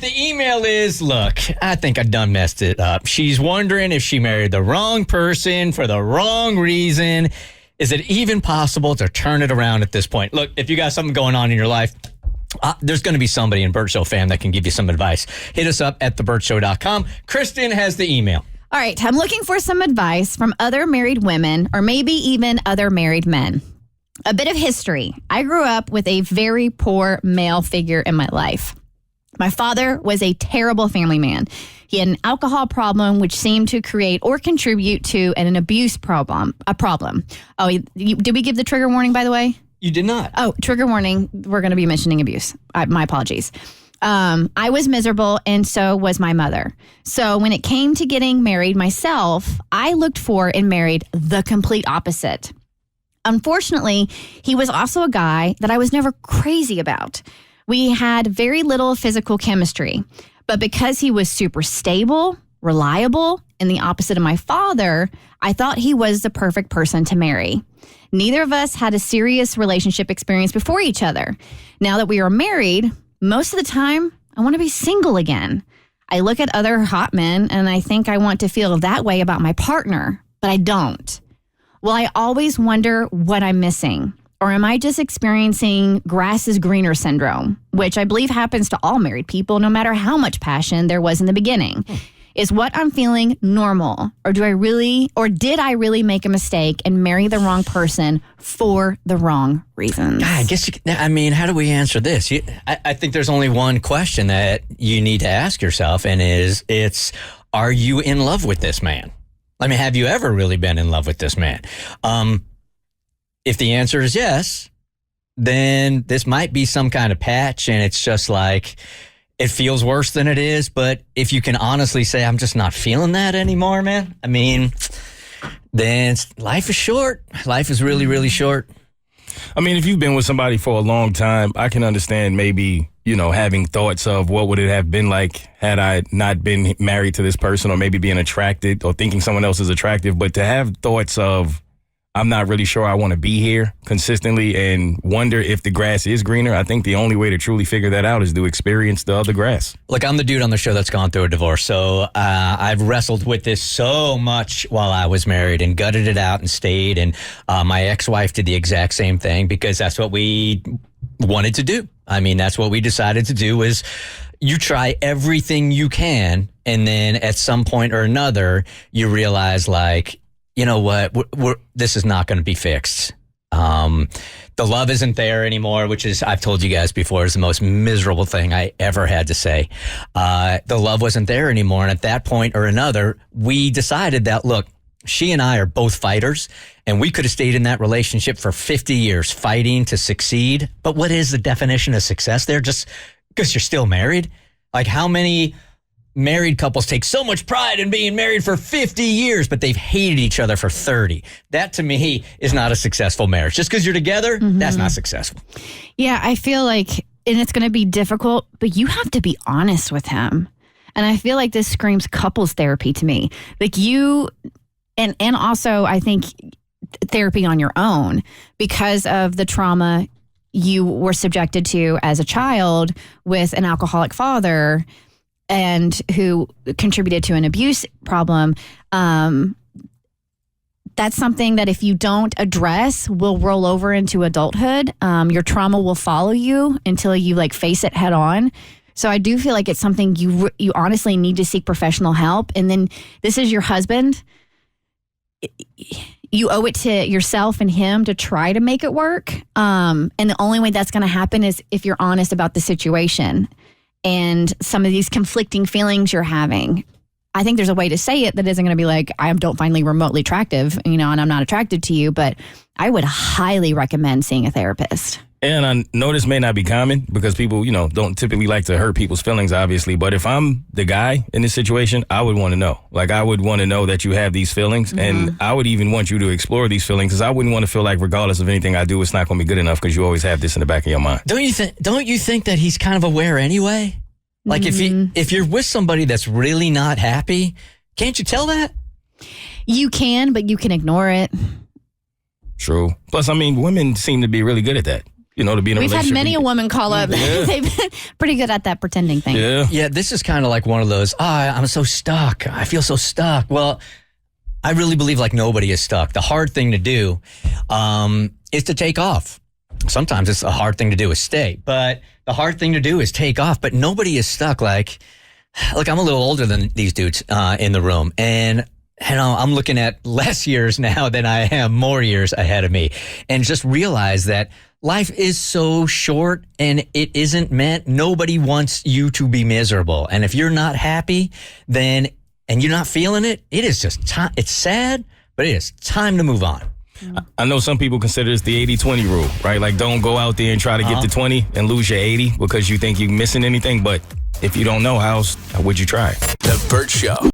the email is, look, I think I done messed it up. She's wondering if she married the wrong person for the wrong reason. Is it even possible to turn it around at this point? Look, if you got something going on in your life, there's going to be somebody in Bert Show fam that can give you some advice. Hit us up at thebertshow.com. Kristen has the email. All right, I'm looking for some advice from other married women or maybe even other married men. A bit of history. I grew up with a very poor male figure in my life. My father was a terrible family man. He had an alcohol problem, which seemed to create or contribute to an abuse problem. Oh, did we give the trigger warning, by the way? You did not. Oh, trigger warning. We're going to be mentioning abuse. My apologies. I was miserable, and so was my mother. So when it came to getting married myself, I looked for and married the complete opposite. Unfortunately, he was also a guy that I was never crazy about. We had very little physical chemistry, but because he was super stable, reliable, and the opposite of my father, I thought he was the perfect person to marry. Neither of us had a serious relationship experience before each other. Now that we are married, most of the time, I want to be single again. I look at other hot men and I think I want to feel that way about my partner, but I don't. Well, I always wonder what I'm missing. Or am I just experiencing grass is greener syndrome, which I believe happens to all married people, no matter how much passion there was in the beginning? Is what I'm feeling normal? Or did I really make a mistake and marry the wrong person for the wrong reasons? God, how do we answer this? I think there's only one question that you need to ask yourself, and are you in love with this man? I mean, have you ever really been in love with this man? If the answer is yes, then this might be some kind of patch, and it's just like, it feels worse than it is. But if you can honestly say, I'm just not feeling that anymore, man, I mean, then life is short. Life is really, really short. I mean, if you've been with somebody for a long time, I can understand maybe, having thoughts of what would it have been like had I not been married to this person, or maybe being attracted or thinking someone else is attractive. But to have thoughts of, I'm not really sure I want to be here consistently and wonder if the grass is greener. I think the only way to truly figure that out is to experience the other grass. Look, I'm the dude on the show that's gone through a divorce. So I've wrestled with this so much while I was married and gutted it out and stayed. And my ex-wife did the exact same thing because that's what we wanted to do. I mean, that's what we decided to do is you try everything you can. And then at some point or another, you realize like, you know what, this is not going to be fixed. The love isn't there anymore, which is, I've told you guys before, is the most miserable thing I ever had to say. The love wasn't there anymore. And at that point or another, we decided that, look, she and I are both fighters, and we could have stayed in that relationship for 50 years fighting to succeed. But what is the definition of success there? Just because you're still married? Like, how many married couples take so much pride in being married for 50 years, but they've hated each other for 30. That, to me, is not a successful marriage. Just because you're together, that's not successful. Yeah, I feel like, and it's going to be difficult, but you have to be honest with him. And I feel like this screams couples therapy to me. Like you, and also I think therapy on your own because of the trauma you were subjected to as a child with an alcoholic father and who contributed to an abuse problem. That's something that if you don't address will roll over into adulthood. Your trauma will follow you until you face it head on. So I do feel like it's something you honestly need to seek professional help. And then this is your husband. You owe it to yourself and him to try to make it work. And the only way that's going to happen is if you're honest about the situation and some of these conflicting feelings you're having. I think there's a way to say it that isn't going to be like, I don't find you remotely attractive, and I'm not attracted to you, but I would highly recommend seeing a therapist. And I know this may not be common because people, don't typically like to hurt people's feelings, obviously. But if I'm the guy in this situation, I would want to know. Like, I would want to know that you have these feelings. And I would even want you to explore these feelings because I wouldn't want to feel like regardless of anything I do, it's not going to be good enough because you always have this in the back of your mind. Don't you think that he's kind of aware anyway? Like, if you're with somebody that's really not happy, can't you tell that? You can, but you can ignore it. True. Plus, women seem to be really good at that. you know, to be in a We've had relationship. many a woman call up. Yeah. They've been pretty good at that pretending thing. Yeah. Yeah, this is kind of like one of those, I'm so stuck. I feel so stuck. Well, I really believe like nobody is stuck. The hard thing to do is to take off. Sometimes it's a hard thing to do is stay, but the hard thing to do is take off. But nobody is stuck. Like, look, I'm a little older than these dudes in the room, and I'm looking at less years now than I am more years ahead of me, and just realize that life is so short and it isn't meant. Nobody wants you to be miserable, and if you're not happy, and you're not feeling it, it is just time. It's sad, but it is time to move on. I know some people consider this the 80-20 rule, right? Like, don't go out there and try to get to 20 and lose your 80 because you think you're missing anything. But if you don't know, how would you try? The Bert Show.